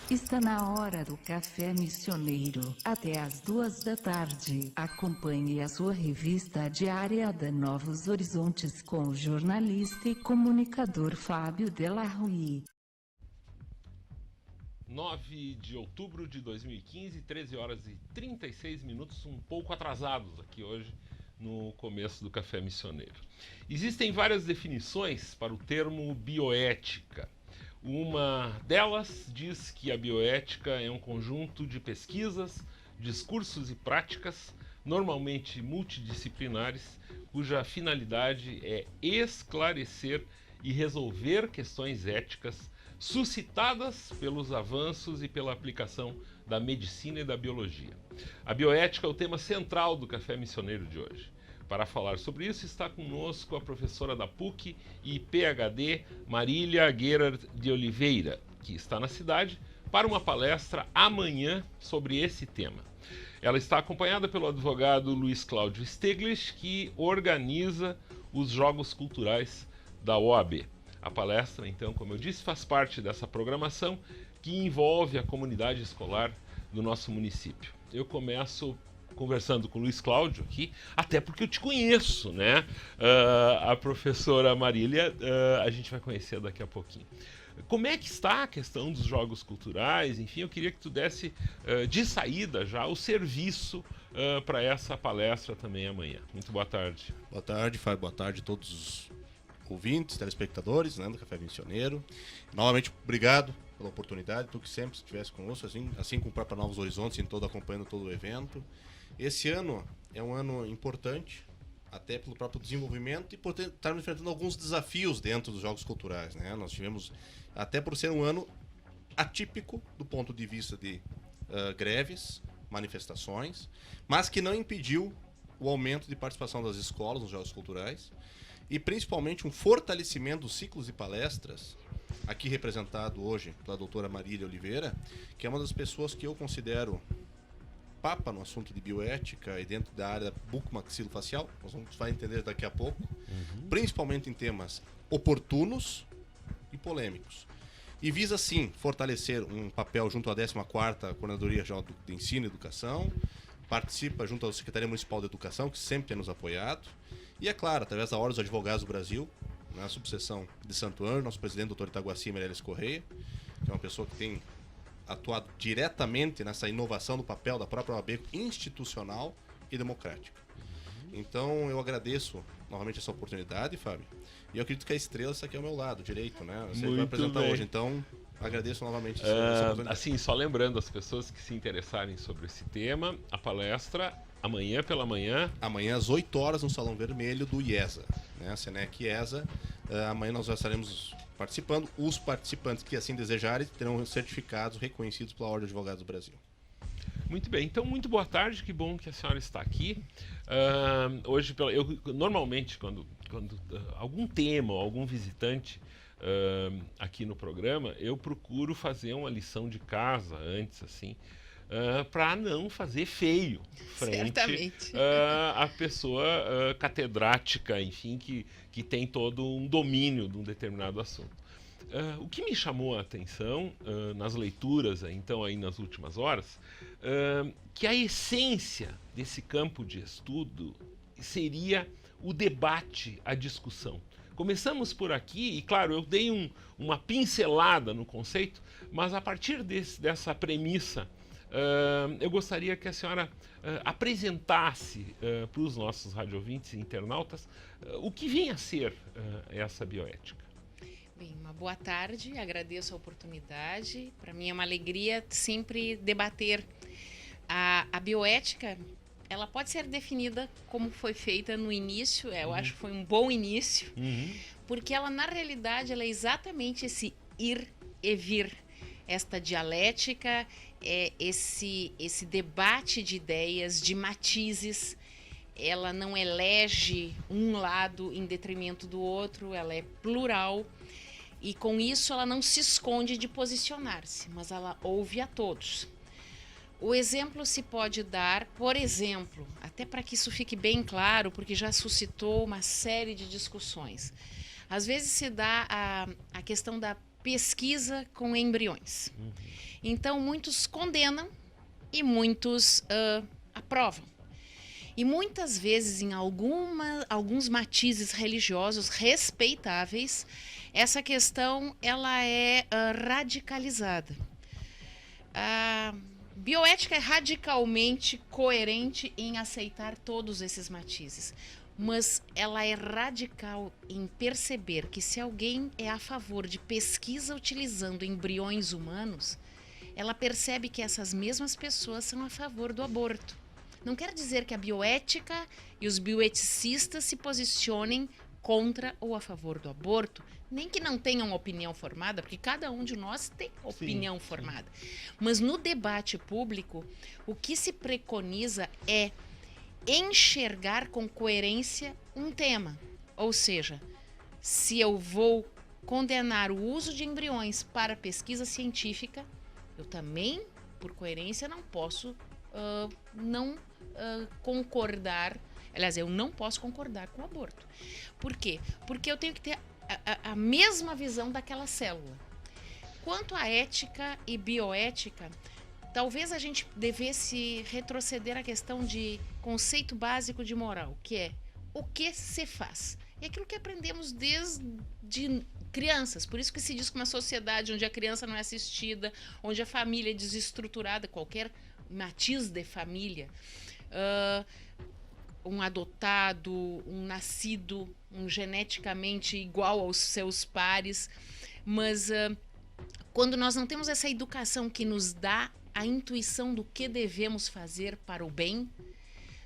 Está na hora do Café Missioneiro, até às 2 da tarde. Acompanhe a sua revista diária da Novos Horizontes com o jornalista e comunicador Fábio Delarue. 9 de outubro de 2015, 13 horas e 36 minutos, um pouco atrasados aqui hoje no começo do Café Missioneiro. Existem várias definições para o termo bioética. Uma delas diz que a bioética é um conjunto de pesquisas, discursos e práticas, normalmente multidisciplinares, cuja finalidade é esclarecer e resolver questões éticas suscitadas pelos avanços e pela aplicação da medicina e da biologia. A bioética é o tema central do Café Missioneiro de hoje. Para falar sobre isso, está conosco a professora da PUC e PhD, Marília Gerard de Oliveira, que está na cidade para uma palestra amanhã sobre esse tema. Ela está acompanhada pelo advogado Luiz Cláudio Stiglitz, que organiza os Jogos Culturais da OAB. A palestra, então, como eu disse, faz parte dessa programação que envolve a comunidade escolar do nosso município. Eu começo conversando com o Luiz Cláudio aqui, até porque eu te conheço, né? A professora Marília, a gente vai conhecer daqui a pouquinho. Como é que está a questão dos jogos culturais? Enfim, eu queria que tu desse de saída já o serviço para essa palestra também amanhã. Muito boa tarde. Boa tarde, Fábio. Boa tarde a todos os ouvintes, telespectadores, né, do Café Missioneiro. Novamente, obrigado pela oportunidade, tu que sempre estivesse conosco, assim como para Novos Horizontes, acompanhando todo o evento. Esse ano é um ano importante, até pelo próprio desenvolvimento e por estarmos enfrentando alguns desafios dentro dos Jogos Culturais, né? Nós tivemos, até por ser um ano atípico do ponto de vista de greves, manifestações, mas que não impediu o aumento de participação das escolas nos Jogos Culturais e principalmente um fortalecimento dos ciclos de palestras, aqui representado hoje pela doutora Marília Oliveira, que é uma das pessoas que eu considero papa no assunto de bioética e dentro da área bucomaxilofacial, nós vamos entender daqui a pouco, principalmente em temas oportunos e polêmicos. E visa, sim, fortalecer um papel junto à 14ª Coordenadoria Geral de Ensino e Educação, participa junto à Secretaria Municipal de Educação, que sempre tem nos apoiado, e, é claro, através da Ordem dos Advogados do Brasil, na subseção de Santo Ângelo, nosso presidente, doutor Itaguaci Meirelles Correia, que é uma pessoa que tem atuado diretamente nessa inovação do papel da própria OAB institucional e democrática. Então, eu agradeço novamente essa oportunidade, Fábio. E eu acredito que a estrela está aqui ao meu lado, direito, né? Você vai apresentar hoje, então agradeço novamente essa oportunidade. Assim, só lembrando as pessoas que se interessarem sobre esse tema, a palestra amanhã pela manhã. Amanhã às 8 horas no Salão Vermelho do IESA, né? A Senec IESA. Amanhã nós já estaremos participando. Os participantes que assim desejarem terão certificados reconhecidos pela Ordem de Advogados do Brasil. Muito bem, então muito boa tarde, que bom que a senhora está aqui. Hoje, eu normalmente, quando algum tema ou algum visitante aqui no programa, eu procuro fazer uma lição de casa antes, assim, para não fazer feio frente à pessoa catedrática, enfim, que tem todo um domínio de um determinado assunto. O que me chamou a atenção nas leituras, então, aí nas últimas horas, que a essência desse campo de estudo seria o debate, a discussão. Começamos por aqui, e claro, eu dei uma pincelada no conceito, mas a partir dessa premissa, eu gostaria que a senhora apresentasse para os nossos radiovintes e internautas o que vem a ser essa bioética. Bem, uma boa tarde, agradeço a oportunidade. Para mim é uma alegria sempre debater. A bioética, ela pode ser definida como foi feita no início, eu acho que foi um bom início, porque ela, na realidade, ela é exatamente esse ir e vir, esta dialética, esse debate de ideias, de matizes. Ela não elege um lado em detrimento do outro, ela é plural. E com isso ela não se esconde de posicionar-se, mas ela ouve a todos. O exemplo se pode dar, por exemplo, até para que isso fique bem claro, porque já suscitou uma série de discussões. Às vezes se dá a questão da pesquisa com embriões. Então, muitos condenam e muitos aprovam. E muitas vezes, em alguns matizes religiosos respeitáveis, essa questão ela é radicalizada. A bioética é radicalmente coerente em aceitar todos esses matizes, mas ela é radical em perceber que se alguém é a favor de pesquisa utilizando embriões humanos, ela percebe que essas mesmas pessoas são a favor do aborto. Não quer dizer que a bioética e os bioeticistas se posicionem contra ou a favor do aborto, nem que não tenham opinião formada, porque cada um de nós tem opinião formada. Mas no debate público, o que se preconiza é enxergar com coerência um tema. Ou seja, se eu vou condenar o uso de embriões para pesquisa científica, eu também, por coerência, não posso concordar. Aliás, eu não posso concordar com o aborto. Por quê? Porque eu tenho que ter a mesma visão daquela célula. Quanto à ética e bioética, talvez a gente devesse retroceder à questão de conceito básico de moral, que é o que se faz. É aquilo que aprendemos desde crianças. Por isso que se diz que uma sociedade onde a criança não é assistida, onde a família é desestruturada, qualquer matiz de família, um adotado, um nascido, um geneticamente igual aos seus pares, mas quando nós não temos essa educação que nos dá a intuição do que devemos fazer para o bem,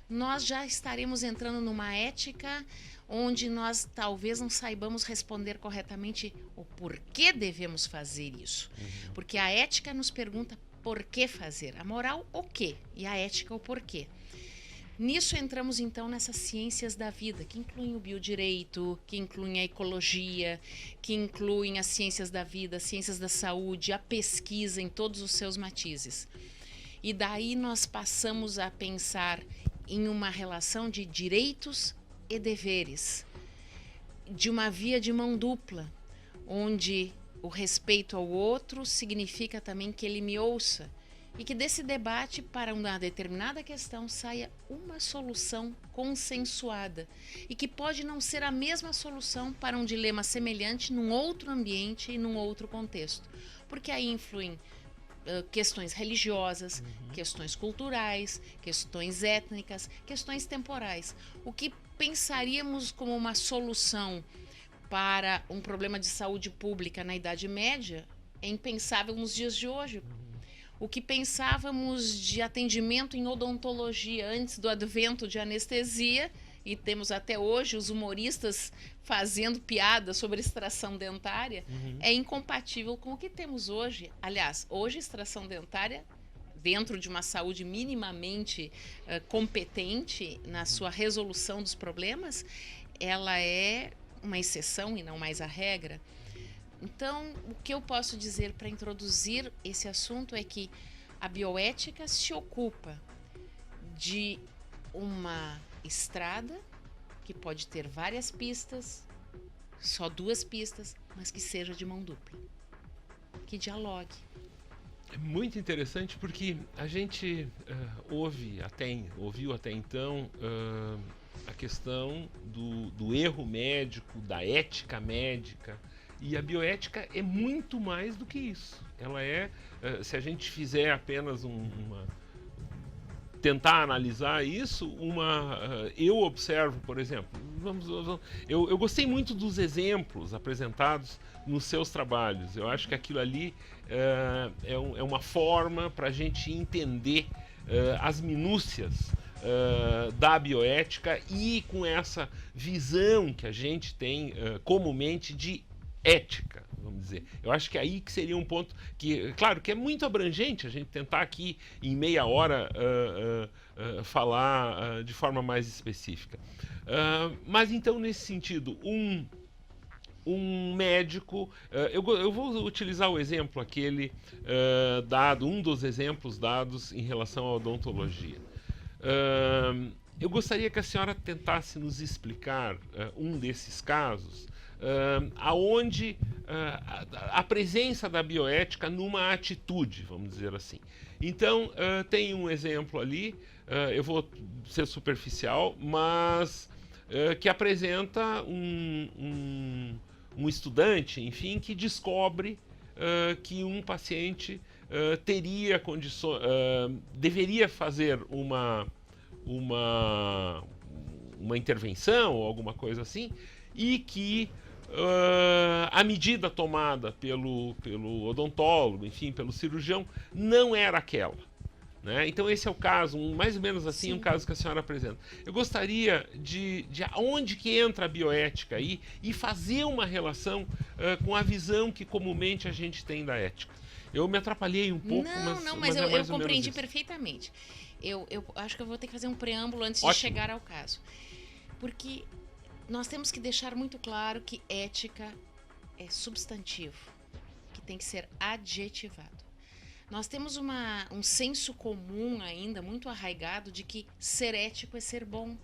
nós já estaremos entrando numa ética onde nós talvez não saibamos responder corretamente o porquê devemos fazer isso. Porque a ética nos pergunta por que fazer, a moral o quê e a ética o porquê. Nisso entramos então nessas ciências da vida, que incluem o biodireito, que incluem a ecologia, que incluem as ciências da vida, as ciências da saúde, a pesquisa em todos os seus matizes. E daí nós passamos a pensar em uma relação de direitos e deveres, de uma via de mão dupla, onde o respeito ao outro significa também que ele me ouça, e que desse debate para uma determinada questão saia uma solução consensuada e que pode não ser a mesma solução para um dilema semelhante num outro ambiente e num outro contexto, porque aí influem questões religiosas, questões culturais, questões étnicas, questões temporais. O que pensaríamos como uma solução para um problema de saúde pública na Idade Média é impensável nos dias de hoje. O que pensávamos de atendimento em odontologia antes do advento de anestesia, e temos até hoje os humoristas fazendo piada sobre extração dentária, é incompatível com o que temos hoje. Aliás, hoje extração dentária, dentro de uma saúde minimamente competente na sua resolução dos problemas, ela é uma exceção e não mais a regra. Então, o que eu posso dizer para introduzir esse assunto é que a bioética se ocupa de uma estrada que pode ter várias pistas, só 2 pistas, mas que seja de mão dupla, que dialogue. É muito interessante porque a gente ouviu até então a questão do erro médico, da ética médica. E a bioética é muito mais do que isso. Ela é, se a gente fizer apenas tentar analisar isso, eu observo, por exemplo, eu gostei muito dos exemplos apresentados nos seus trabalhos. Eu acho que aquilo ali é uma forma para a gente entender as minúcias da bioética e com essa visão que a gente tem comumente de ética, vamos dizer. Eu acho que aí que seria um ponto que, claro, que é muito abrangente a gente tentar aqui em meia hora falar de forma mais específica. Mas então, nesse sentido, um médico, eu vou utilizar o exemplo aquele dado, um dos exemplos dados em relação à odontologia. Eu gostaria que a senhora tentasse nos explicar um desses casos, aonde a presença da bioética numa atitude, vamos dizer assim. Então, tem um exemplo ali, eu vou ser superficial, mas que apresenta um estudante, enfim, que descobre que um paciente teria condições, deveria fazer uma intervenção ou alguma coisa assim, e que a medida tomada pelo odontólogo, enfim, pelo cirurgião, não era aquela. Né? Então esse é o caso, mais ou menos assim, um caso que a senhora apresenta. Eu gostaria de onde que entra a bioética aí e fazer uma relação com a visão que comumente a gente tem da ética. Eu me atrapalhei um pouco, mas é eu mais ou compreendi menos isso. perfeitamente. Eu acho que eu vou ter que fazer um preâmbulo antes Ótimo. de chegar ao caso. Porque nós temos que deixar muito claro que ética é substantivo, que tem que ser adjetivado. Nós temos um senso comum ainda muito arraigado de que ser ético é ser bom.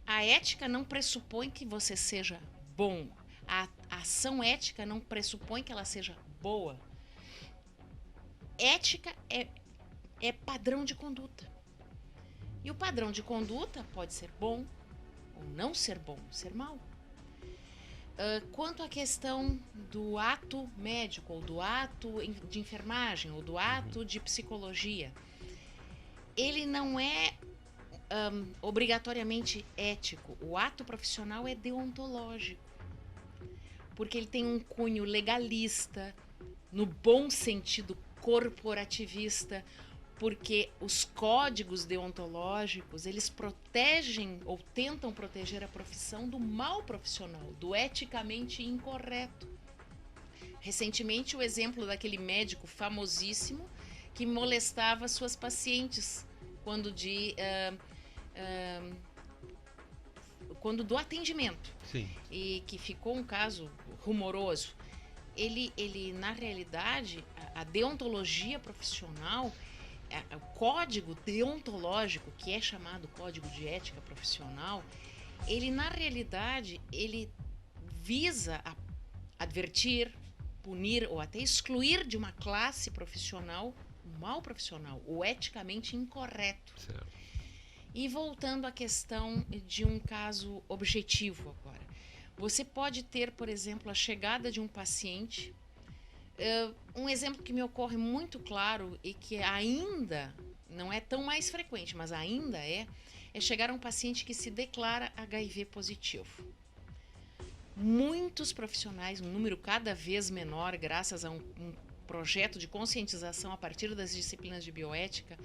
A ética não pressupõe que você seja bom. A ação ética não pressupõe que ela seja boa. Ética é padrão de conduta. E o padrão de conduta pode ser bom ou não ser bom, ser mau. Quanto à questão do ato médico, ou do ato de enfermagem, ou do ato de psicologia, ele não é obrigatoriamente ético. O ato profissional é deontológico, porque ele tem um cunho legalista, no bom sentido corporativista, porque os códigos deontológicos, eles protegem ou tentam proteger a profissão do mal profissional, do eticamente incorreto. Recentemente, o exemplo daquele médico famosíssimo que molestava suas pacientes quando do atendimento. Sim. E que ficou um caso rumoroso. Ele na realidade, a deontologia profissional, o código deontológico, que é chamado Código de Ética Profissional, ele na realidade, ele visa advertir, punir ou até excluir de uma classe profissional o mal profissional, o eticamente incorreto. Certo. E voltando à questão de um caso objetivo agora. Você pode ter, por exemplo, a chegada de um paciente. Um exemplo que me ocorre muito claro e que ainda não é tão mais frequente, mas ainda é chegar a um paciente que se declara HIV positivo. Muitos profissionais, um número cada vez menor, graças a um projeto de conscientização a partir das disciplinas de bioética,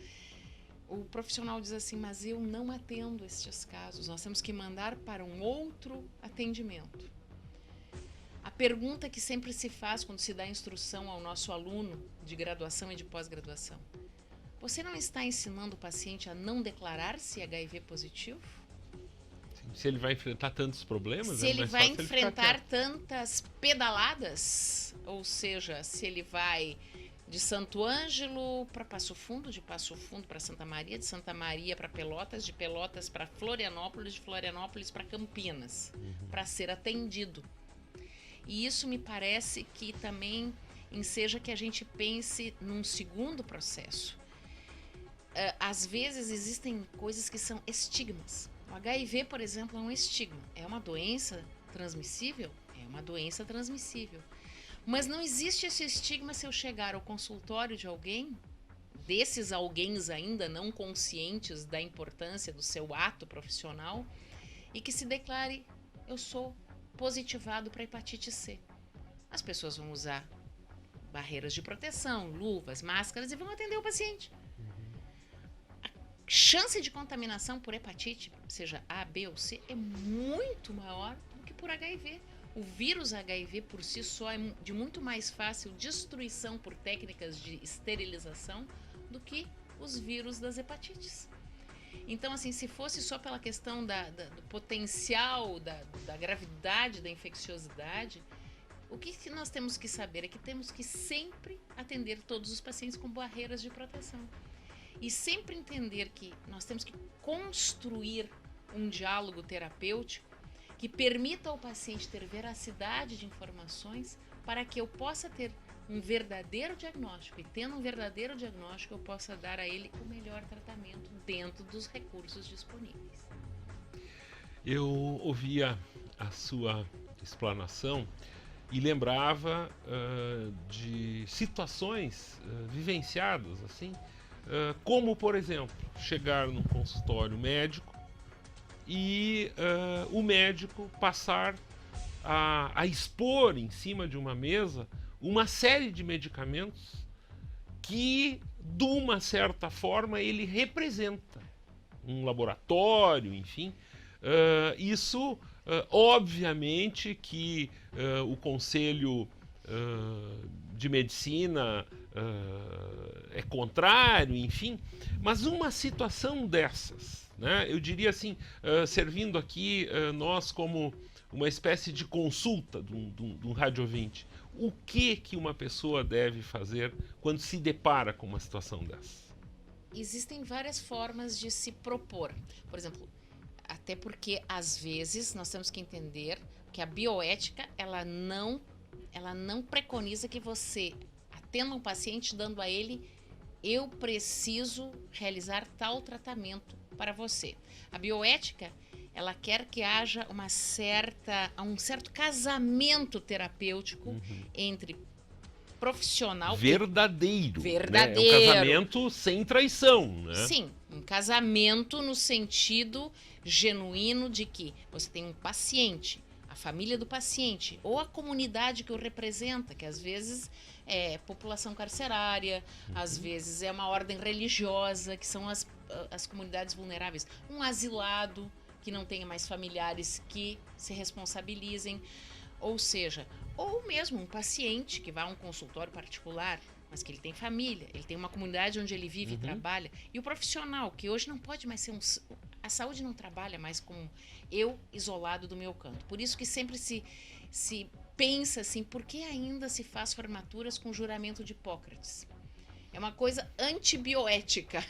o profissional diz assim, mas eu não atendo estes casos, nós temos que mandar para um outro atendimento. A pergunta que sempre se faz quando se dá instrução ao nosso aluno de graduação e de pós-graduação: você não está ensinando o paciente a não declarar-se HIV positivo? Se ele vai enfrentar tantos problemas, se ele vai enfrentar tantas pedaladas, ou seja, se ele vai de Santo Ângelo para Passo Fundo, de Passo Fundo para Santa Maria, de Santa Maria para Pelotas, de Pelotas para Florianópolis, de Florianópolis para Campinas, para ser atendido. E isso me parece que também enseja que a gente pense num segundo processo. Às vezes existem coisas que são estigmas. O HIV, por exemplo, é um estigma. É uma doença transmissível? É uma doença transmissível. Mas não existe esse estigma se eu chegar ao consultório de alguém, desses alguéms ainda não conscientes da importância do seu ato profissional, e que se declare, eu sou positivado para hepatite C. As pessoas vão usar barreiras de proteção, luvas, máscaras e vão atender o paciente. A chance de contaminação por hepatite, seja A, B ou C, é muito maior do que por HIV. O vírus HIV por si só é de muito mais fácil destruição por técnicas de esterilização do que os vírus das hepatites. Então, assim, se fosse só pela questão do potencial, da gravidade, da infecciosidade, o que nós temos que saber é que temos que sempre atender todos os pacientes com barreiras de proteção. E sempre entender que nós temos que construir um diálogo terapêutico que permita ao paciente ter veracidade de informações para que eu possa ter um verdadeiro diagnóstico. E tendo um verdadeiro diagnóstico, eu possa dar a ele o melhor tratamento dentro dos recursos disponíveis. Eu ouvia a sua explanação e lembrava de situações vivenciadas, assim, como, por exemplo, chegar num consultório médico e o médico passar a expor em cima de uma mesa uma série de medicamentos que, de uma certa forma, ele representa um laboratório, enfim. Isso, obviamente, que o Conselho de Medicina é contrário, enfim, mas uma situação dessas, né, eu diria assim, servindo aqui nós como uma espécie de consulta de um rádio ouvinte, o que uma pessoa deve fazer quando se depara com uma situação dessa? Existem várias formas de se propor. Por exemplo, até porque, às vezes, nós temos que entender que a bioética, ela não preconiza que você atenda um paciente dando a ele: eu preciso realizar tal tratamento para você. A bioética, ela quer que haja um certo casamento terapêutico entre profissional verdadeiro. Verdadeiro. Né? É um casamento sem traição, né? Sim, um casamento no sentido genuíno de que você tem um paciente, a família do paciente, ou a comunidade que o representa, que às vezes é população carcerária, às vezes é uma ordem religiosa, que são as comunidades vulneráveis, um asilado que não tenha mais familiares que se responsabilizem, ou seja, ou mesmo um paciente que vai a um consultório particular, mas que ele tem família, ele tem uma comunidade onde ele vive e trabalha, e o profissional, que hoje não pode mais ser a saúde não trabalha mais com eu isolado do meu canto. Por isso que sempre se pensa assim, por que ainda se faz formaturas com juramento de Hipócrates? É uma coisa antibioética,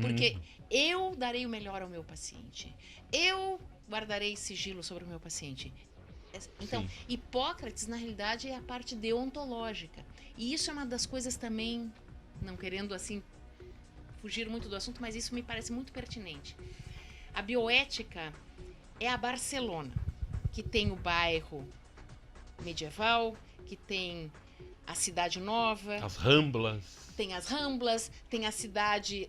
porque eu darei o melhor ao meu paciente, eu guardarei sigilo sobre o meu paciente. Então, sim, Hipócrates, na realidade, é a parte deontológica. E isso é uma das coisas também, não querendo assim fugir muito do assunto, mas isso me parece muito pertinente. A bioética é a Barcelona, que tem o bairro medieval, que tem a cidade nova. As Ramblas. Tem as Ramblas, tem a cidade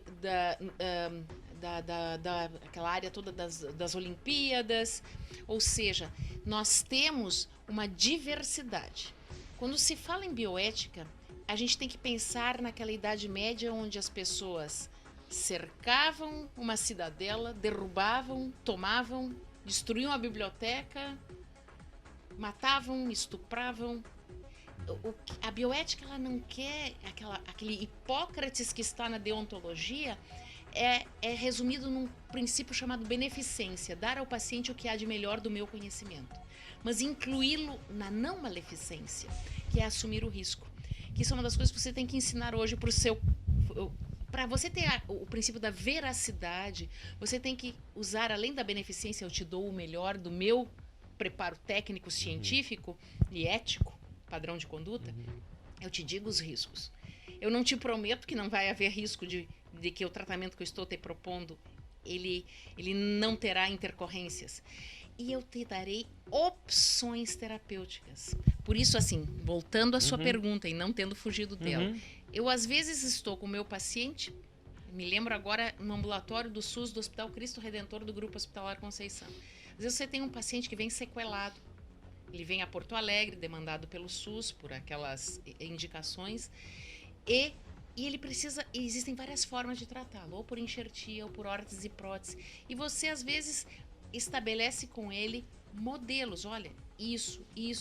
aquela área toda das Olimpíadas. Ou seja, nós temos uma diversidade. Quando se fala em bioética, a gente tem que pensar naquela Idade Média onde as pessoas cercavam uma cidadela, derrubavam, tomavam, destruíam a biblioteca, matavam, estupravam. A bioética, ela não quer aquele Hipócrates que está na deontologia, é resumido num princípio chamado beneficência, dar ao paciente o que há de melhor do meu conhecimento, mas incluí-lo na não maleficência, que é assumir o risco, que isso é uma das coisas que você tem que ensinar hoje para você ter o princípio da veracidade. Você tem que usar, além da beneficência, eu te dou o melhor do meu preparo técnico, científico e ético, padrão de conduta, eu te digo os riscos. Eu não te prometo que não vai haver risco de que o tratamento que eu estou te propondo, ele não terá intercorrências. E eu te darei opções terapêuticas. Por isso, assim, voltando à sua pergunta e não tendo fugido dela, eu às vezes estou com o meu paciente, me lembro agora no ambulatório do SUS do Hospital Cristo Redentor do Grupo Hospitalar Conceição. Às vezes você tem um paciente que vem sequelado, ele vem a Porto Alegre, demandado pelo SUS, por aquelas indicações, e ele precisa, existem várias formas de tratá-lo, ou por enxertia, ou por órtese e prótese. E você, às vezes, estabelece com ele modelos, olha, isso e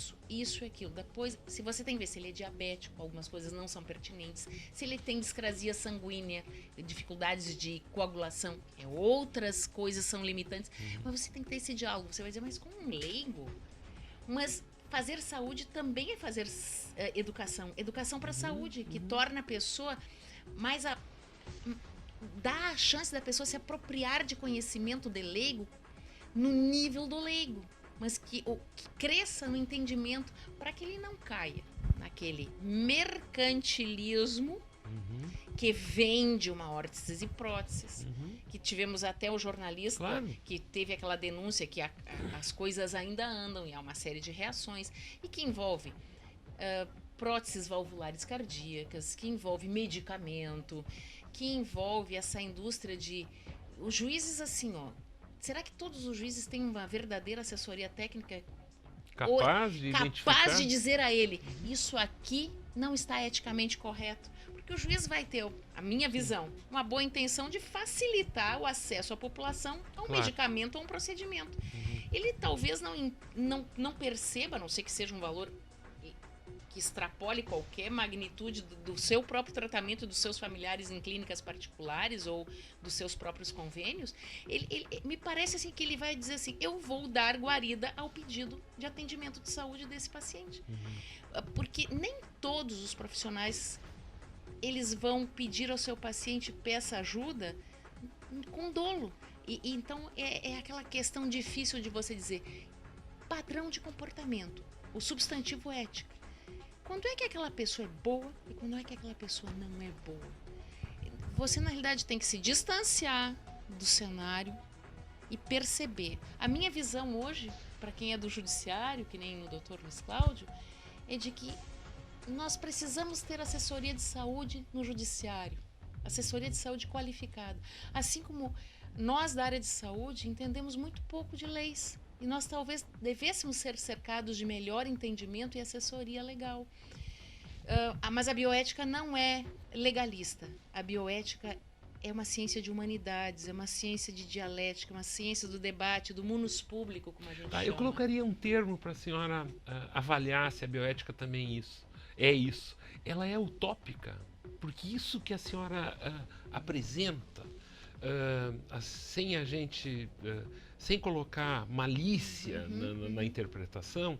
aquilo. Depois, se você tem que ver se ele é diabético, algumas coisas não são pertinentes. Se ele tem discrasia sanguínea, dificuldades de coagulação, outras coisas são limitantes. Mas você tem que ter esse diálogo. Você vai dizer, mas como um leigo? Mas fazer saúde também é fazer educação. Educação para a saúde, que torna a pessoa mais... dá a chance da pessoa se apropriar de conhecimento de leigo no nível do leigo. mas que cresça no entendimento para que ele não caia naquele mercantilismo que vende uma órteses e próteses. Que tivemos até o jornalista que teve aquela denúncia que as coisas ainda andam e há uma série de reações e que envolve próteses valvulares cardíacas, que envolve medicamento, que envolve essa indústria de... Os juízes, assim, será que todos os juízes têm uma verdadeira assessoria técnica capaz de dizer a ele, isso aqui não está eticamente correto? Porque o juiz vai ter, a minha visão, uma boa intenção de facilitar o acesso à população a um medicamento ou um procedimento. Ele talvez não perceba, a não sei que seja um valor que extrapole qualquer magnitude do seu próprio tratamento, dos seus familiares em clínicas particulares ou dos seus próprios convênios, ele me parece assim que ele vai dizer assim, eu vou dar guarida ao pedido de atendimento de saúde desse paciente. Porque nem todos os profissionais, eles vão pedir ao seu paciente, peça ajuda com dolo. E então é aquela questão difícil de você dizer, padrão de comportamento, o substantivo ética. Quando é que aquela pessoa é boa e quando é que aquela pessoa não é boa? Você, na realidade, tem que se distanciar do cenário e perceber. A minha visão hoje, para quem é do judiciário, que nem o Dr. Luiz Cláudio, é de que nós precisamos ter assessoria de saúde no judiciário. Assessoria de saúde qualificada. Assim como nós, da área de saúde, entendemos muito pouco de leis. E nós talvez devêssemos ser cercados de melhor entendimento e assessoria legal. Mas a bioética não é legalista. A bioética é uma ciência de humanidades, é uma ciência de dialética, uma ciência do debate, do munus público, como a gente chama. Eu colocaria um termo para a senhora avaliar se a bioética também é isso. Ela é utópica, porque isso que a senhora apresenta, sem a gente... sem colocar malícia na interpretação,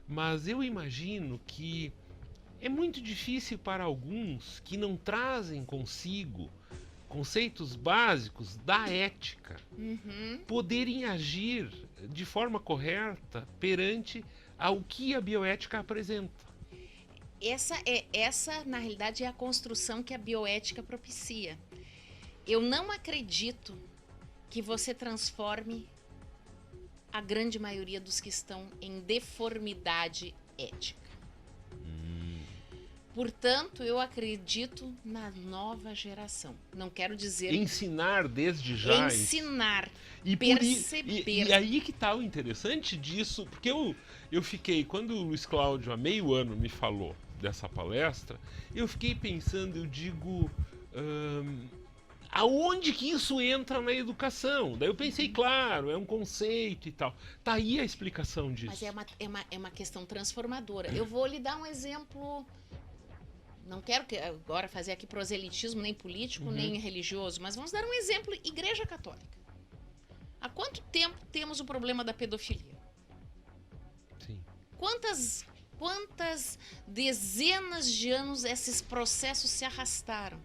mas eu imagino que é muito difícil para alguns que não trazem consigo conceitos básicos da ética poderem agir de forma correta perante ao que a bioética apresenta. Essa, na realidade, é a construção que a bioética propicia. Eu não acredito que você transforme a grande maioria dos que estão em deformidade ética. Portanto, eu acredito na nova geração. Não quero dizer... Ensinar desde já. Ensinar, perceber. E aí que está o interessante disso, porque eu fiquei, quando o Luiz Cláudio há meio ano me falou dessa palestra, eu fiquei pensando, eu digo... aonde que isso entra na educação? Daí eu pensei, claro, é um conceito e tal. Tá aí a explicação disso. Mas é uma questão transformadora. Eu vou lhe dar um exemplo... Não quero agora fazer aqui proselitismo, nem político, nem religioso, mas vamos dar um exemplo. Igreja Católica. Há quanto tempo temos o problema da pedofilia? Sim. Quantas dezenas de anos esses processos se arrastaram?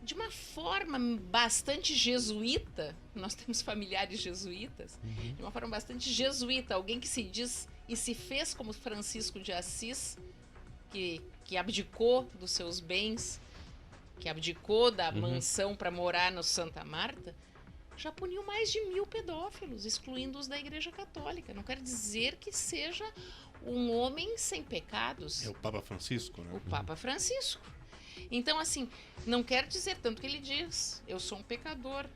De uma forma bastante jesuíta, nós temos familiares jesuítas, de uma forma bastante jesuíta, alguém que se diz e se fez como Francisco de Assis, que abdicou dos seus bens, que abdicou da mansão para morar no Santa Marta, já puniu mais de 1000 pedófilos, excluindo-os da Igreja Católica. Não quer dizer que seja um homem sem pecados. É o Papa Francisco, né? O Papa Francisco. Então, assim, não quer dizer, tanto que ele diz, eu sou um pecador.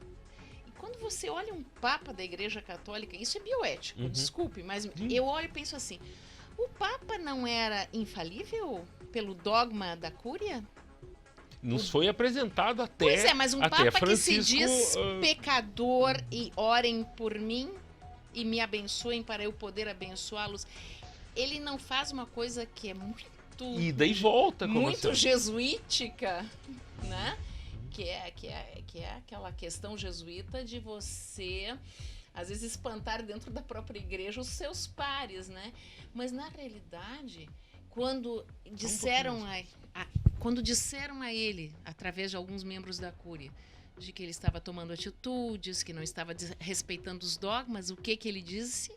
E quando você olha um Papa da Igreja Católica, isso é bioético, desculpe, mas eu olho e penso assim, o Papa não era infalível pelo dogma da Cúria? Nos foi apresentado até... Pois é, mas um Papa Francisco, que se diz pecador e orem por mim e me abençoem para eu poder abençoá-los, ele não faz uma coisa que é muito... ida e volta, como muito jesuítica, né? Que é aquela questão jesuíta de você, às vezes, espantar dentro da própria igreja os seus pares, né? Mas, na realidade, quando disseram a ele, através de alguns membros da Cúria, de que ele estava tomando atitudes, que não estava respeitando os dogmas, o que ele disse?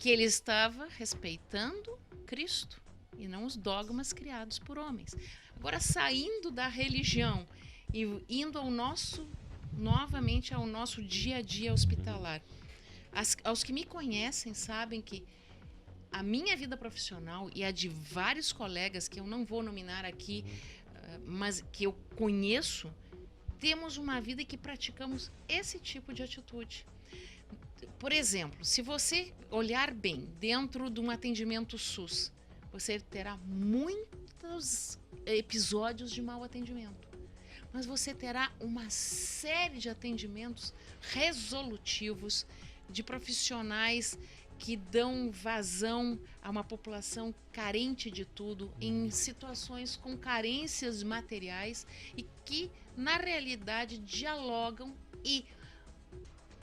que ele estava respeitando Cristo e não os dogmas criados por homens. Agora, saindo da religião e indo novamente ao nosso dia a dia hospitalar. Aos que me conhecem sabem que a minha vida profissional e a de vários colegas que eu não vou nominar aqui, mas que eu conheço, temos uma vida em que praticamos esse tipo de atitude. Por exemplo, se você olhar bem dentro de um atendimento SUS, você terá muitos episódios de mau atendimento. Mas você terá uma série de atendimentos resolutivos de profissionais que dão vazão a uma população carente de tudo, em situações com carências materiais e que, na realidade, dialogam. E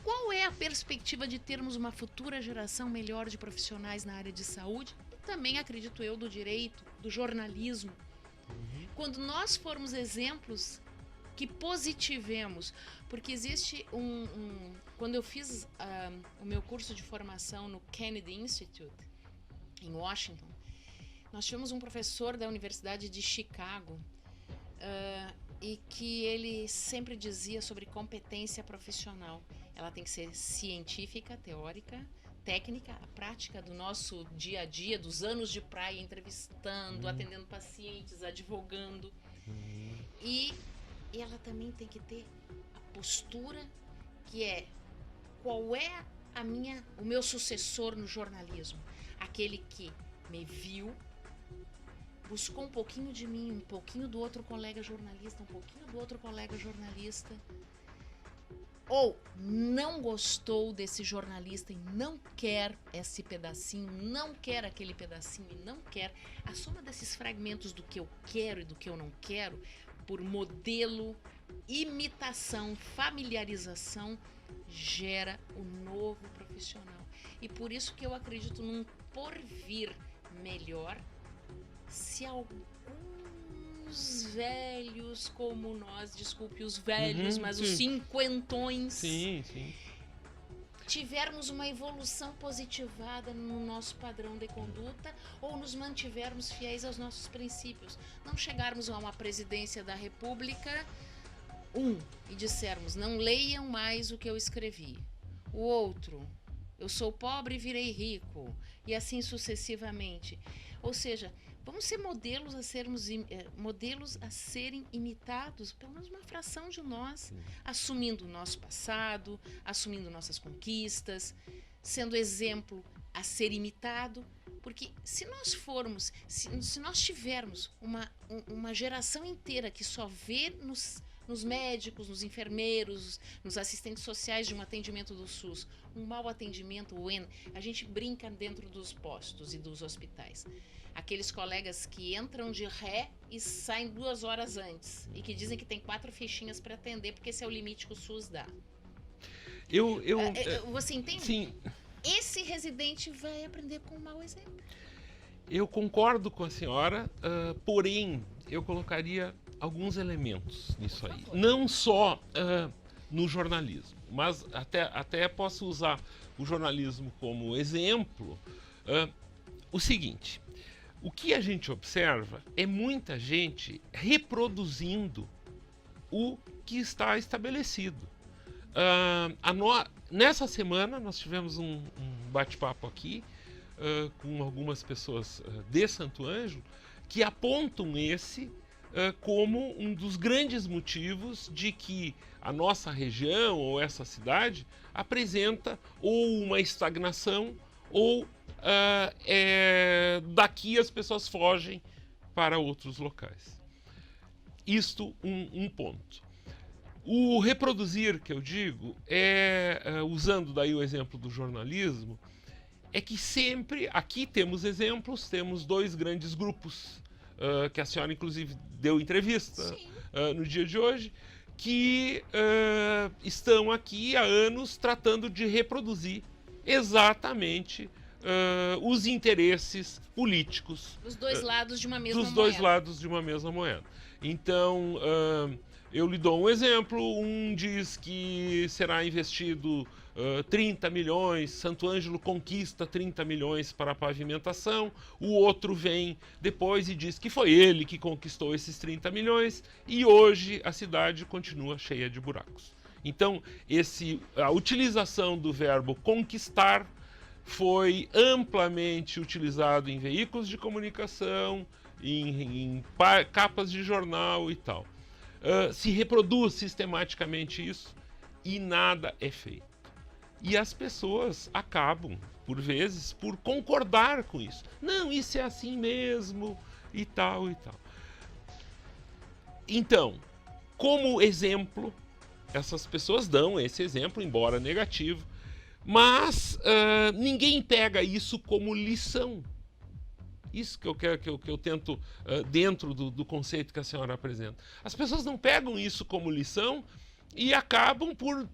qual é a perspectiva de termos uma futura geração melhor de profissionais na área de saúde? E também, acredito eu, do direito, do jornalismo. Quando nós formos exemplos que positivemos, porque existe quando eu fiz o meu curso de formação no Kennedy Institute, em Washington, nós tivemos um professor da Universidade de Chicago e que ele sempre dizia sobre competência profissional. Ela tem que ser científica, teórica, técnica, a prática do nosso dia a dia, dos anos de praia, entrevistando, atendendo pacientes, advogando. E ela também tem que ter a postura que é: qual é o meu sucessor no jornalismo? Aquele que me viu, buscou um pouquinho de mim, um pouquinho do outro colega jornalista, um pouquinho do outro colega jornalista, ou não gostou desse jornalista e não quer esse pedacinho, não quer aquele pedacinho e não quer. A soma desses fragmentos do que eu quero e do que eu não quero, por modelo, imitação, familiarização, gera o novo profissional. E por isso que eu acredito num porvir melhor, se alguns velhos como nós, desculpe os velhos, mas os cinquentões, tivermos uma evolução positivada no nosso padrão de conduta ou nos mantivermos fiéis aos nossos princípios. Não chegarmos a uma presidência da República, e dissermos: não leiam mais o que eu escrevi. O outro: eu sou pobre e virei rico. E assim sucessivamente. Ou seja, vamos ser modelos a serem imitados, pelo menos uma fração de nós, assumindo o nosso passado, assumindo nossas conquistas, sendo exemplo a ser imitado. Porque se nós tivermos uma geração inteira que só vê nos médicos, nos enfermeiros, nos assistentes sociais de um atendimento do SUS, um mau atendimento, a gente brinca dentro dos postos e dos hospitais. Aqueles colegas que entram de ré e saem 2 horas antes e que dizem que tem 4 fichinhas para atender porque esse é o limite que o SUS dá. Você entende? Sim. Esse residente vai aprender com um mau exemplo. Eu concordo com a senhora, porém eu colocaria alguns elementos nisso aí. Não só no jornalismo, mas até posso usar o jornalismo como exemplo. O seguinte: o que a gente observa é muita gente reproduzindo o que está estabelecido. Nessa semana nós tivemos um bate-papo aqui com algumas pessoas de Santo Ângelo que apontam como um dos grandes motivos de que a nossa região ou essa cidade apresenta ou uma estagnação ou daqui as pessoas fogem para outros locais. Isto um ponto. O reproduzir, que eu digo, usando daí o exemplo do jornalismo, é que sempre, aqui temos exemplos, temos 2 grandes grupos, que a senhora inclusive deu entrevista no dia de hoje, que estão aqui há anos tratando de reproduzir exatamente os interesses políticos Os dois lados de uma mesma dos moeda. dois lados de uma mesma moeda. Então, eu lhe dou um exemplo. Um diz que será investido 30 milhões, Santo Ângelo conquista 30 milhões para a pavimentação, o outro vem depois e diz que foi ele que conquistou esses 30 milhões e hoje a cidade continua cheia de buracos. Então, a utilização do verbo conquistar foi amplamente utilizado em veículos de comunicação, em capas de jornal e tal. Se reproduz sistematicamente isso e nada é feito. E as pessoas acabam, por vezes, por concordar com isso. Não, isso é assim mesmo, e tal, e tal. Então, como exemplo, essas pessoas dão esse exemplo, embora negativo, mas ninguém pega isso como lição. Isso que eu quero, que eu tento, dentro do conceito que a senhora apresenta. As pessoas não pegam isso como lição e acabam por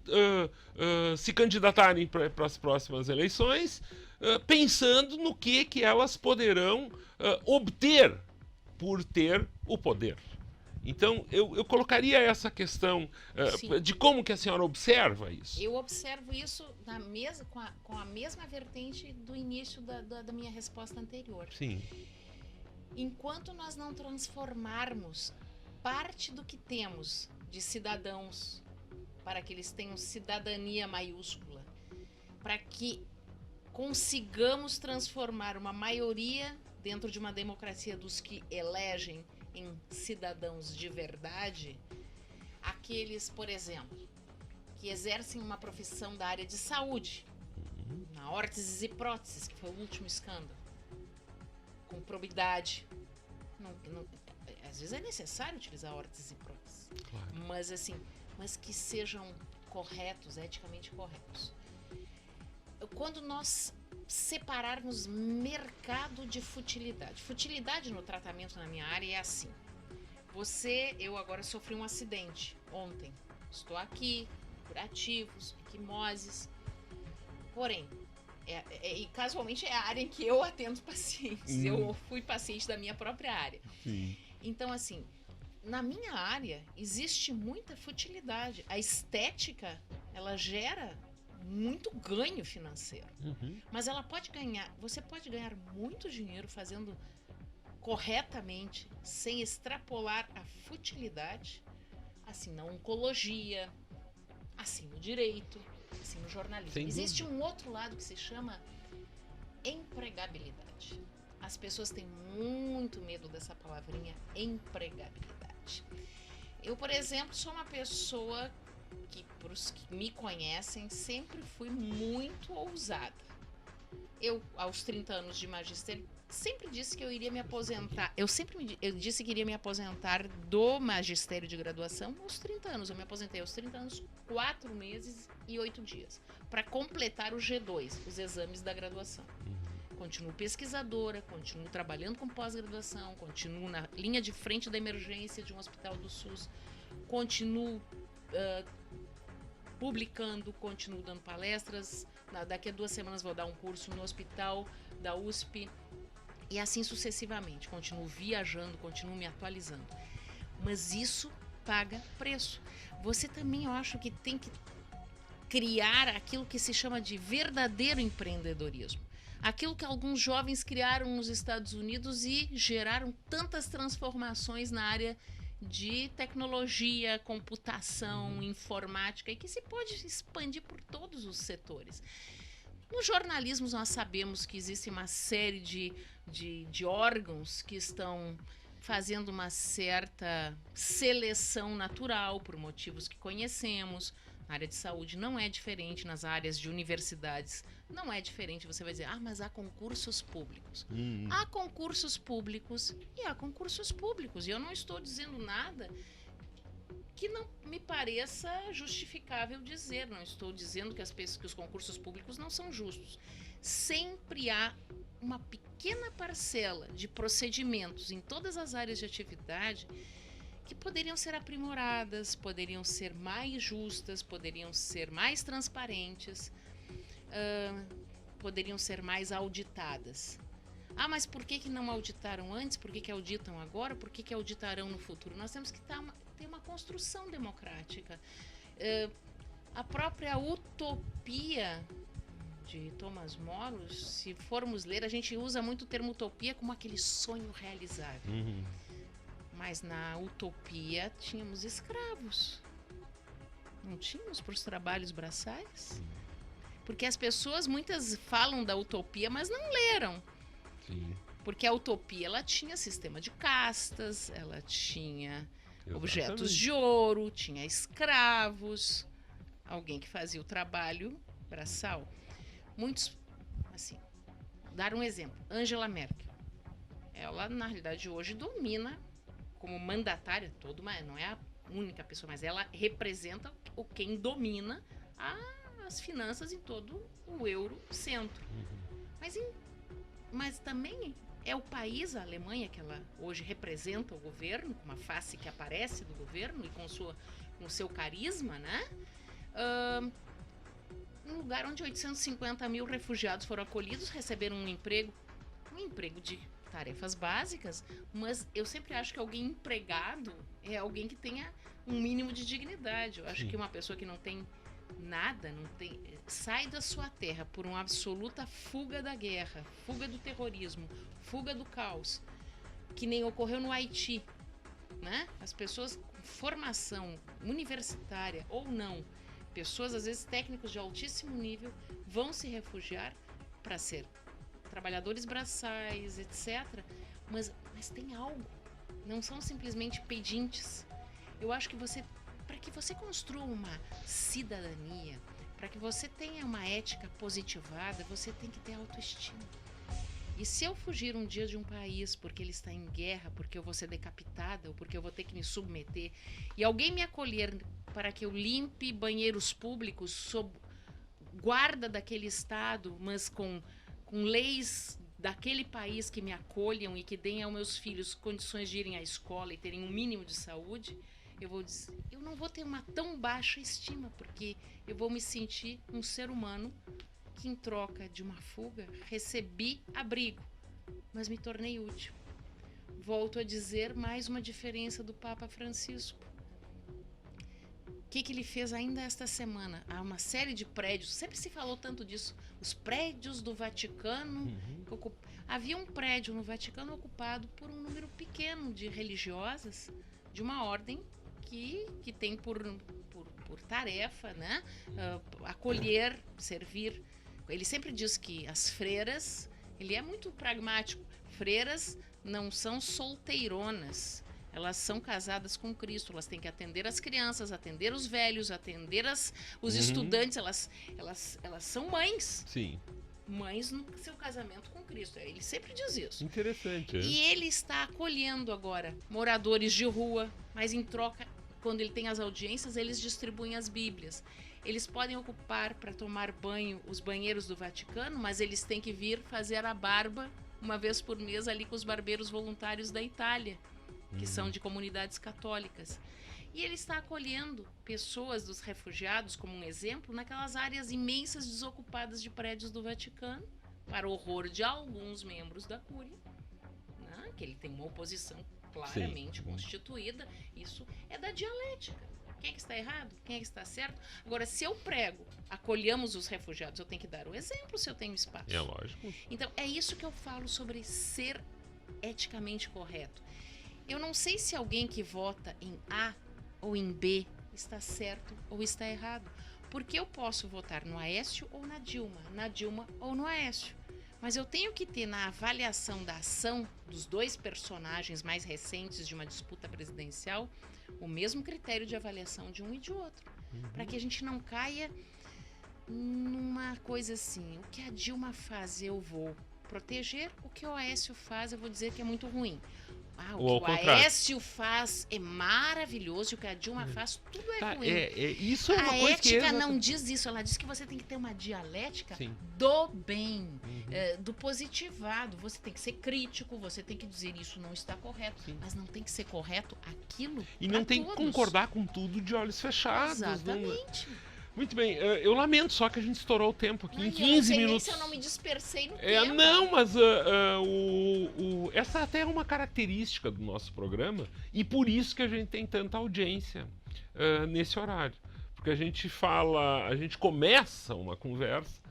se candidatarem para as próximas eleições, pensando no que elas poderão obter por ter o poder. Então, eu colocaria essa questão de como que a senhora observa isso. Eu observo isso com a mesma vertente do início da minha resposta anterior. Sim. Enquanto nós não transformarmos parte do que temos de cidadãos para que eles tenham cidadania maiúscula, para que consigamos transformar uma maioria dentro de uma democracia dos que elegem em cidadãos de verdade, aqueles, por exemplo, que exercem uma profissão da área de saúde, na órteses e próteses, que foi o último escândalo, com probidade. Às vezes é necessário utilizar órteses e próteses, Claro. mas que sejam corretos, eticamente corretos. Quando nós separarmos mercado de futilidade. Futilidade no tratamento na minha área é assim. Eu agora sofri um acidente ontem. Estou aqui, curativos, equimoses. Porém, e casualmente é a área em que eu atendo pacientes. Eu fui paciente da minha própria área. Sim. Então, assim, na minha área existe muita futilidade. A estética, ela gera muito ganho financeiro. Mas você pode ganhar muito dinheiro fazendo corretamente, sem extrapolar a futilidade, assim na oncologia, assim no direito, assim no jornalismo. Sem Existe dúvida. um outro lado que se chama empregabilidade. As pessoas têm muito medo dessa palavrinha empregabilidade. Eu, por exemplo, sou uma pessoa que, para os que me conhecem, sempre fui muito ousada. Eu, aos 30 anos de magistério, sempre disse que eu iria me aposentar. Eu disse que iria me aposentar do magistério de graduação aos 30 anos. Eu me aposentei aos 30 anos, 4 meses e 8 dias, para completar o G2, os exames da graduação. Continuo pesquisadora, continuo trabalhando com pós-graduação, continuo na linha de frente da emergência de um hospital do SUS, continuo publicando, continuo dando palestras. Daqui a 2 semanas vou dar um curso no hospital da USP e assim sucessivamente. Continuo viajando, continuo me atualizando. Mas isso paga preço. Você também, eu acho que tem que criar aquilo que se chama de verdadeiro empreendedorismo. Aquilo que alguns jovens criaram nos Estados Unidos e geraram tantas transformações na área de tecnologia, computação, informática, e que se pode expandir por todos os setores. No jornalismo, nós sabemos que existe uma série de órgãos que estão fazendo uma certa seleção natural por motivos que conhecemos. Na área de saúde não é diferente, nas áreas de universidades não é diferente. Você vai dizer, mas há concursos públicos. Há concursos públicos e há concursos públicos. E eu não estou dizendo nada que não me pareça justificável dizer. Não estou dizendo que os concursos públicos não são justos. Sempre há uma pequena parcela de procedimentos em todas as áreas de atividade que poderiam ser aprimoradas, poderiam ser mais justas, poderiam ser mais transparentes. poderiam ser mais auditadas. Ah, mas por que não auditaram antes? Por que auditam agora? Por que auditarão no futuro? Nós temos que ter uma construção democrática. A própria utopia de Thomas More, se formos ler, a gente usa muito o termo utopia como aquele sonho realizável. Mas na utopia tínhamos escravos. Não tínhamos para os trabalhos braçais? Porque as pessoas, muitas falam da utopia, mas não leram. Sim. Porque a utopia, ela tinha sistema de castas, ela tinha objetos de ouro, tinha escravos, alguém que fazia o trabalho braçal. Muitos, assim, dar um exemplo, Angela Merkel. Ela, na realidade, hoje domina como mandatária, não é a única pessoa, mas ela representa quem domina as finanças em todo o Eurocentro. Mas também é o país, a Alemanha, que ela hoje representa o governo, com uma face que aparece do governo e com o seu carisma, né? Um lugar onde 850 mil refugiados foram acolhidos, receberam um emprego de tarefas básicas, mas eu sempre acho que alguém empregado é alguém que tenha um mínimo de dignidade. Eu acho que uma pessoa que não tem nada, sai da sua terra por uma absoluta fuga da guerra, fuga do terrorismo, fuga do caos, que nem ocorreu no Haiti, né? As pessoas com formação universitária ou não, pessoas às vezes técnicos de altíssimo nível, vão se refugiar para ser trabalhadores braçais, etc. Mas tem algo, não são simplesmente pedintes. Eu acho que para que você construa uma cidadania, para que você tenha uma ética positivada, você tem que ter autoestima. E se eu fugir um dia de um país porque ele está em guerra, porque eu vou ser decapitada, ou porque eu vou ter que me submeter, e alguém me acolher para que eu limpe banheiros públicos sob guarda daquele estado, mas com leis daquele país que me acolham e que deem aos meus filhos condições de irem à escola e terem um mínimo de saúde, eu não vou ter uma tão baixa estima, porque eu vou me sentir um ser humano que, em troca de uma fuga, recebi abrigo, mas me tornei útil. Volto a dizer mais uma diferença do Papa Francisco. O que ele fez ainda esta semana? Há uma série de prédios, sempre se falou tanto disso, os prédios do Vaticano. Havia um prédio no Vaticano ocupado por um número pequeno de religiosas de uma ordem que tem por tarefa, né, acolher, servir. Ele sempre diz que as freiras, ele é muito pragmático, freiras não são solteironas, elas são casadas com Cristo, elas têm que atender as crianças, atender os velhos, atender os estudantes, elas são mães. Sim. Mães no seu casamento com Cristo. Ele sempre diz isso. Interessante. E ele está acolhendo agora moradores de rua, mas em troca, quando ele tem as audiências, eles distribuem as Bíblias. Eles podem ocupar para tomar banho os banheiros do Vaticano, mas eles têm que vir fazer a barba uma vez por mês ali com os barbeiros voluntários da Itália, que são de comunidades católicas. E ele está acolhendo pessoas dos refugiados, como um exemplo, naquelas áreas imensas desocupadas de prédios do Vaticano, para o horror de alguns membros da Cúria, né? Que ele tem uma oposição claramente constituída. Isso é da dialética. Quem é que está errado? Quem é que está certo? Agora, se eu prego, acolhamos os refugiados, eu tenho que dar o exemplo se eu tenho espaço. É lógico. Então, é isso que eu falo sobre ser eticamente correto. Eu não sei se alguém que vota em A ou em B está certo ou está errado. Porque eu posso votar no Aécio ou na Dilma ou no Aécio. Mas eu tenho que ter na avaliação da ação dos dois personagens mais recentes de uma disputa presidencial o mesmo critério de avaliação de um e de outro. Para que a gente não caia numa coisa assim, o que a Dilma faz eu vou proteger, o que o Aécio faz eu vou dizer que é muito ruim. O que o Aécio faz é maravilhoso e o que a Dilma faz, tudo é ruim. Isso é uma coisa ética não diz isso, ela diz que você tem que ter uma dialética do bem, do positivado. Você tem que ser crítico, você tem que dizer isso não está correto, mas não tem que ser correto aquilo. E não tem que concordar com tudo de olhos fechados. Exatamente. Muito bem, eu lamento só que a gente estourou o tempo aqui em 15 eu não sei minutos. Nem se eu não me dispersei no tempo. Não, mas essa até é uma característica do nosso programa e por isso que a gente tem tanta audiência nesse horário. Porque a gente começa uma conversa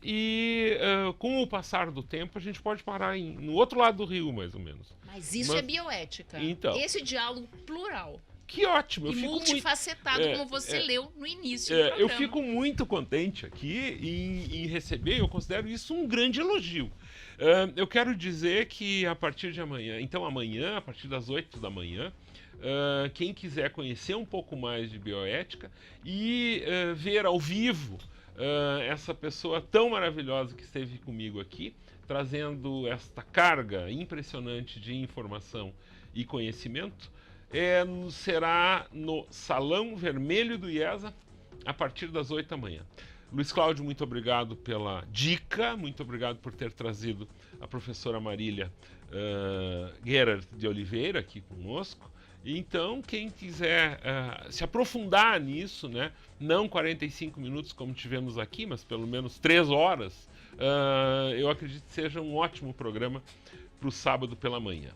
e com o passar do tempo a gente pode parar no outro lado do rio, mais ou menos. Mas isso é bioética. Então, esse diálogo plural. Que ótimo. E multifacetado, como você leu no início do programa. Eu fico muito contente aqui em receber, eu considero isso um grande elogio. Eu quero dizer que a partir de amanhã, a partir das 8 da manhã, quem quiser conhecer um pouco mais de bioética e ver ao vivo essa pessoa tão maravilhosa que esteve comigo aqui, trazendo esta carga impressionante de informação e conhecimento, será no Salão Vermelho do IESA, a partir das 8 da manhã. Luiz Cláudio, muito obrigado pela dica, muito obrigado por ter trazido a professora Marília Gerard de Oliveira aqui conosco. Então, quem quiser se aprofundar nisso, né, não 45 minutos como tivemos aqui, mas pelo menos 3 horas, eu acredito que seja um ótimo programa para o sábado pela manhã.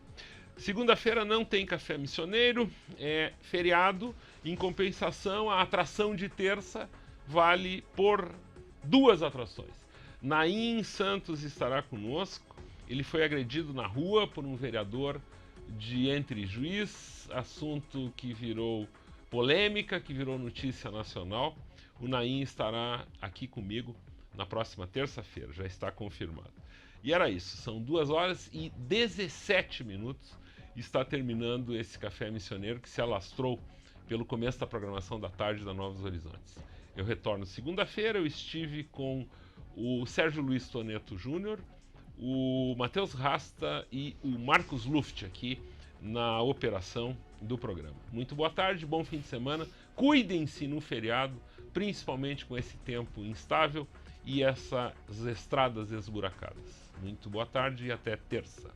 Segunda-feira não tem Café Missioneiro, é feriado. Em compensação, a atração de terça vale por 2 atrações. Naim Santos estará conosco. Ele foi agredido na rua por um vereador de Entre Juiz, assunto que virou polêmica, que virou notícia nacional. O Naim estará aqui comigo na próxima terça-feira, já está confirmado. E era isso, são 2 horas e 17 minutos. Está terminando esse Café Missioneiro que se alastrou pelo começo da programação da tarde da Novos Horizontes. Eu retorno segunda-feira, eu estive com o Sérgio Luiz Toneto Júnior, o Matheus Rasta e o Marcos Luft aqui na operação do programa. Muito boa tarde, bom fim de semana, cuidem-se no feriado, principalmente com esse tempo instável e essas estradas esburacadas. Muito boa tarde e até terça.